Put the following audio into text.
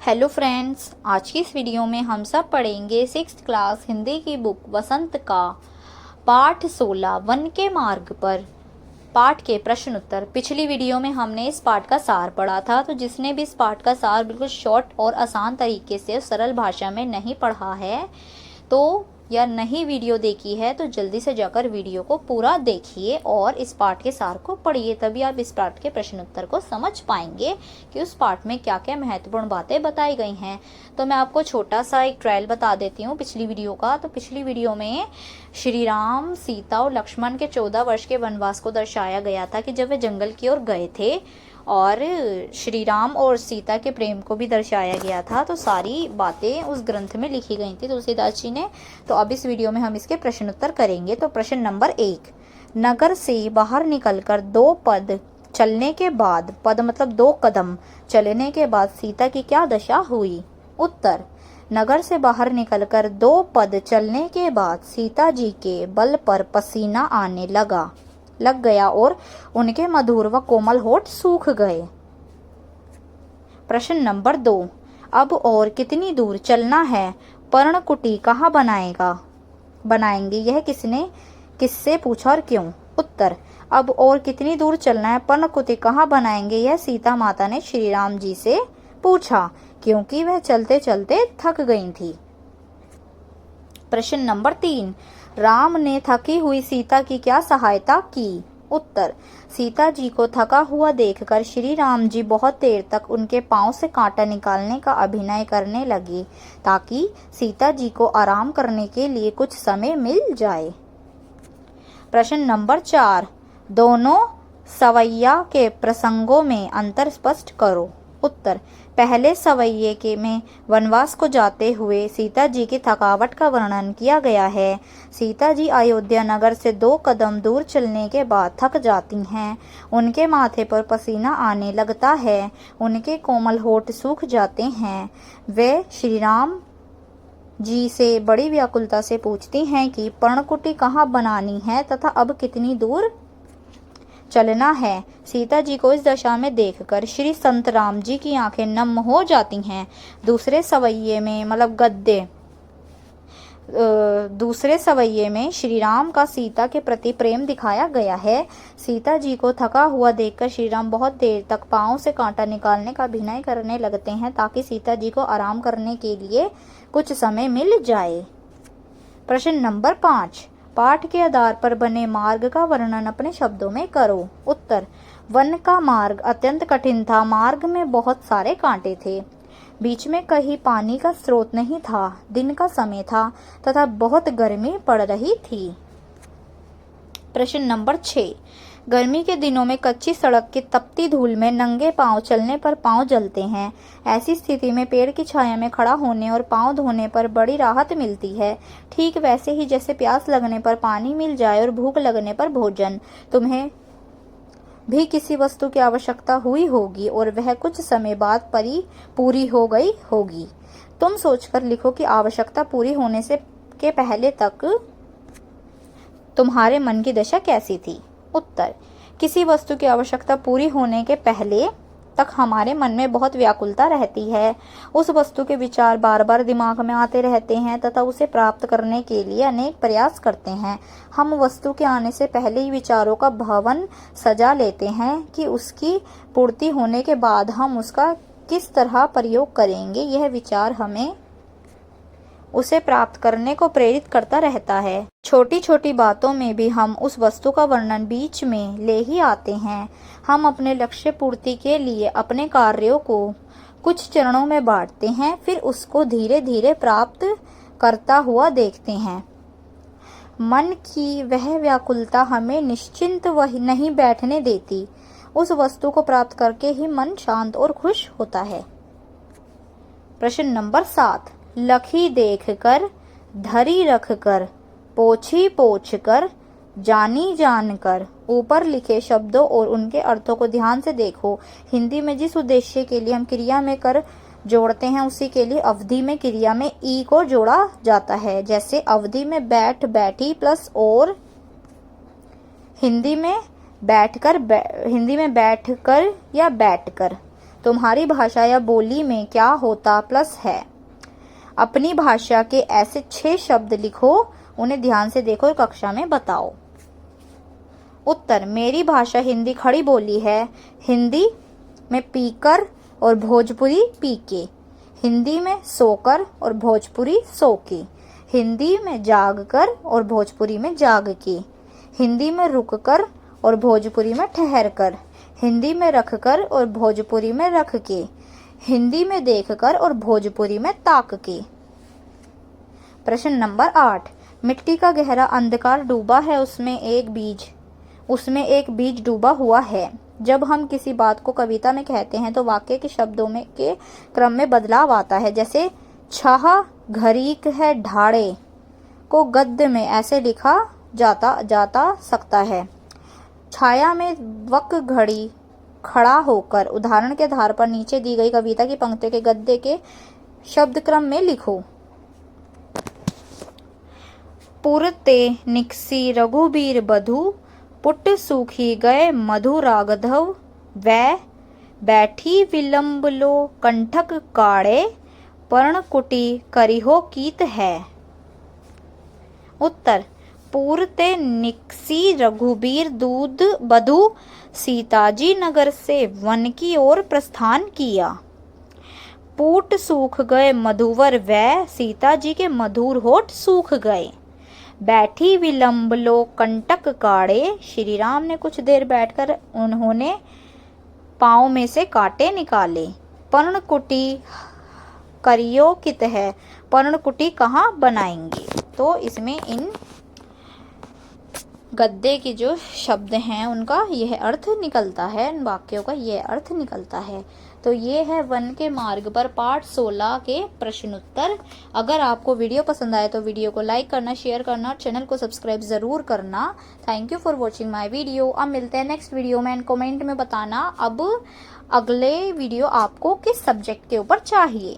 Hello friends, आज की इस वीडियो में हम सब पढ़ेंगे 6th क्लास हिंदी की बुक वसंत का पाठ 16 वन के मार्ग पर पाठ के प्रश्न उत्तर। पिछली वीडियो में हमने इस पाठ का सार पढ़ा था, तो जिसने भी इस पाठ का सार बिल्कुल शॉर्ट और आसान तरीके से सरल भाषा में नहीं पढ़ा है तो या नहीं वीडियो देखी है तो जल्दी से जाकर वीडियो को पूरा देखिए और इस पाठ के सार को पढ़िए, तभी आप इस पाठ के प्रश्न उत्तर को समझ पाएंगे कि उस पाठ में क्या क्या महत्वपूर्ण बातें बताई गई हैं। तो मैं आपको छोटा सा एक ट्रायल बता देती हूँ पिछली वीडियो का। तो पिछली वीडियो में श्री राम, सीता और लक्ष्मण के 14 वर्ष के वनवास को दर्शाया गया था कि जब वे जंगल की ओर गए थे, और श्री राम और सीता के प्रेम को भी दर्शाया गया था। तो सारी बातें उस ग्रंथ में लिखी गई थी तुलसीदास जी ने। तो अब इस वीडियो में हम इसके प्रश्न उत्तर करेंगे। तो प्रश्न नंबर 1, नगर से बाहर निकलकर 2 पद चलने के बाद, पद मतलब 2 कदम चलने के बाद सीता की क्या दशा हुई? उत्तर, नगर से बाहर निकलकर 2 पद चलने के बाद सीता जी के बल पर पसीना आने लग गया और उनके मधुर व कोमल होठ सूख गए। प्रश्न नंबर 2, अब और कितनी दूर चलना है? पर्णकुटी कहाँ बनाएंगे? यह किससे पूछा और क्यों? उत्तर, अब और कितनी दूर चलना है, पर्णकुटी कहाँ बनाएंगे, यह सीता माता ने श्री राम जी से पूछा, क्योंकि वह चलते चलते थक गई थी। प्रश्न नंबर 3, राम ने थकी हुई सीता की क्या सहायता की? उत्तर, सीता जी को थका हुआ देखकर श्री राम जी बहुत देर तक उनके पांव से कांटा निकालने का अभिनय करने लगे, ताकि सीता जी को आराम करने के लिए कुछ समय मिल जाए। प्रश्न नंबर 4, दोनों सवैया के प्रसंगों में अंतर स्पष्ट करो। उत्तर, पहले सवैये के में वनवास को जाते हुए सीता जी की थकावट का वर्णन किया गया है। सीता जी अयोध्या नगर से 2 कदम दूर चलने के बाद थक जाती हैं, उनके माथे पर पसीना आने लगता है, उनके कोमल होठ सूख जाते हैं। वे श्री राम जी से बड़ी व्याकुलता से पूछती हैं कि पर्णकुटी कहाँ बनानी है तथा अब कितनी दूर चलना है। सीता जी को इस दशा में देखकर श्री संत राम जी की आंखें नम हो जाती हैं। दूसरे सवैये में श्री राम का सीता के प्रति प्रेम दिखाया गया है। सीता जी को थका हुआ देखकर श्री राम बहुत देर तक पांव से कांटा निकालने का अभिनय करने लगते हैं, ताकि सीता जी को आराम करने के लिए कुछ समय मिल जाए। प्रश्न नंबर 5, पाठ के आधार पर बने मार्ग का वर्णन अपने शब्दों में करो। उत्तर, वन का मार्ग अत्यंत कठिन था। मार्ग में बहुत सारे कांटे थे, बीच में कहीं पानी का स्रोत नहीं था, दिन का समय था तथा बहुत गर्मी पड़ रही थी। प्रश्न नंबर 6, गर्मी के दिनों में कच्ची सड़क की तपती धूल में नंगे पांव चलने पर पांव जलते हैं। ऐसी स्थिति में पेड़ की छाया में खड़ा होने और पांव धोने पर बड़ी राहत मिलती है। ठीक वैसे ही जैसे प्यास लगने पर पानी मिल जाए और भूख लगने पर भोजन। तुम्हें भी किसी वस्तु की आवश्यकता हुई होगी और वह कुछ समय बाद पूरी हो गई होगी। तुम सोचकर लिखो कि आवश्यकता पूरी होने से के पहले तक तुम्हारे मन की दशा कैसी थी? उत्तर, किसी वस्तु की आवश्यकता पूरी होने के पहले तक हमारे मन में बहुत व्याकुलता रहती है। उस वस्तु के विचार बार बार दिमाग में आते रहते हैं तथा उसे प्राप्त करने के लिए अनेक प्रयास करते हैं। हम वस्तु के आने से पहले ही विचारों का भवन सजा लेते हैं कि उसकी पूर्ति होने के बाद हम उसका किस तरह प्रयोग करेंगे। यह विचार हमें उसे प्राप्त करने को प्रेरित करता रहता है। छोटी छोटी बातों में भी हम उस वस्तु का वर्णन बीच में ले ही आते हैं। हम अपने लक्ष्य पूर्ति के लिए अपने कार्यों को कुछ चरणों में बांटते हैं, फिर उसको धीरे धीरे प्राप्त करता हुआ देखते हैं। मन की वह व्याकुलता हमें निश्चिंत नहीं बैठने देती। उस वस्तु को प्राप्त करके ही मन शांत और खुश होता है। प्रश्न नंबर 7, लखी देख कर, धरी रख कर, पोछी पोछ कर, जानी जान कर। ऊपर लिखे शब्दों और उनके अर्थों को ध्यान से देखो। हिंदी में जिस उद्देश्य के लिए हम क्रिया में कर जोड़ते हैं, उसी के लिए अवधि में क्रिया में ई को जोड़ा जाता है। जैसे अवधि में बैठ, बैठी प्लस और। हिंदी में बैठकर या बैठकर। तुम्हारी भाषा या बोली में क्या होता प्लस है। अपनी भाषा के ऐसे 6 शब्द लिखो, उन्हें ध्यान से देखो और कक्षा में बताओ। उत्तर, मेरी भाषा हिंदी खड़ी बोली है। हिंदी में पीकर और भोजपुरी पीके, हिंदी में सोकर और भोजपुरी सो के, हिंदी में जागकर और भोजपुरी में जाग के, हिंदी में रुककर और भोजपुरी में ठहर कर, हिंदी में रखकर और भोजपुरी में रख के, हिंदी में देखकर और भोजपुरी में ताक के। प्रश्न नंबर 8, मिट्टी का गहरा अंधकार डूबा है, उसमें एक बीज डूबा हुआ है। जब हम किसी बात को कविता में कहते हैं तो वाक्य के शब्दों में के क्रम में बदलाव आता है। जैसे छह घरीक है ढाड़े को गद्य में ऐसे लिखा जाता सकता है। छाया में वक घड़ी खड़ा होकर, उदाहरण के आधार पर नीचे दी गई कविता की पंक्तियों के गद्य के शब्द क्रम में लिखो। पुरते निकसी रघुबीर बधु, पुट सूखी गए मधु रागधव, वै बैठी विलंब लो कंठक काड़े, पर्णकुटी करिहो कीत है। उत्तर, पूरते निकसी रघुबीर दूध बधु, सीताजी नगर से वन की ओर प्रस्थान किया। पूट सूख गए मधुवर, वै सीता जी के मधुर होठ सूख गए। बैठी विलंब लो कंटक काड़े, श्री राम ने कुछ देर बैठकर उन्होंने पाँव में से कांटे निकाले। पर्णकुटी करियो कित है, पर्णकुटी कहाँ बनाएंगे। तो इसमें इन गद्य के जो शब्द हैं उनका यह अर्थ निकलता है, इन वाक्यों का यह अर्थ निकलता है। तो ये है वन के मार्ग पर पाठ 16 के प्रश्नोत्तर। अगर आपको वीडियो पसंद आए तो वीडियो को लाइक करना, शेयर करना और चैनल को सब्सक्राइब ज़रूर करना। Thank you for watching my video. अब मिलते हैं नेक्स्ट वीडियो में। एंड कमेंट में बताना अब अगले वीडियो आपको किस सब्जेक्ट के ऊपर चाहिए।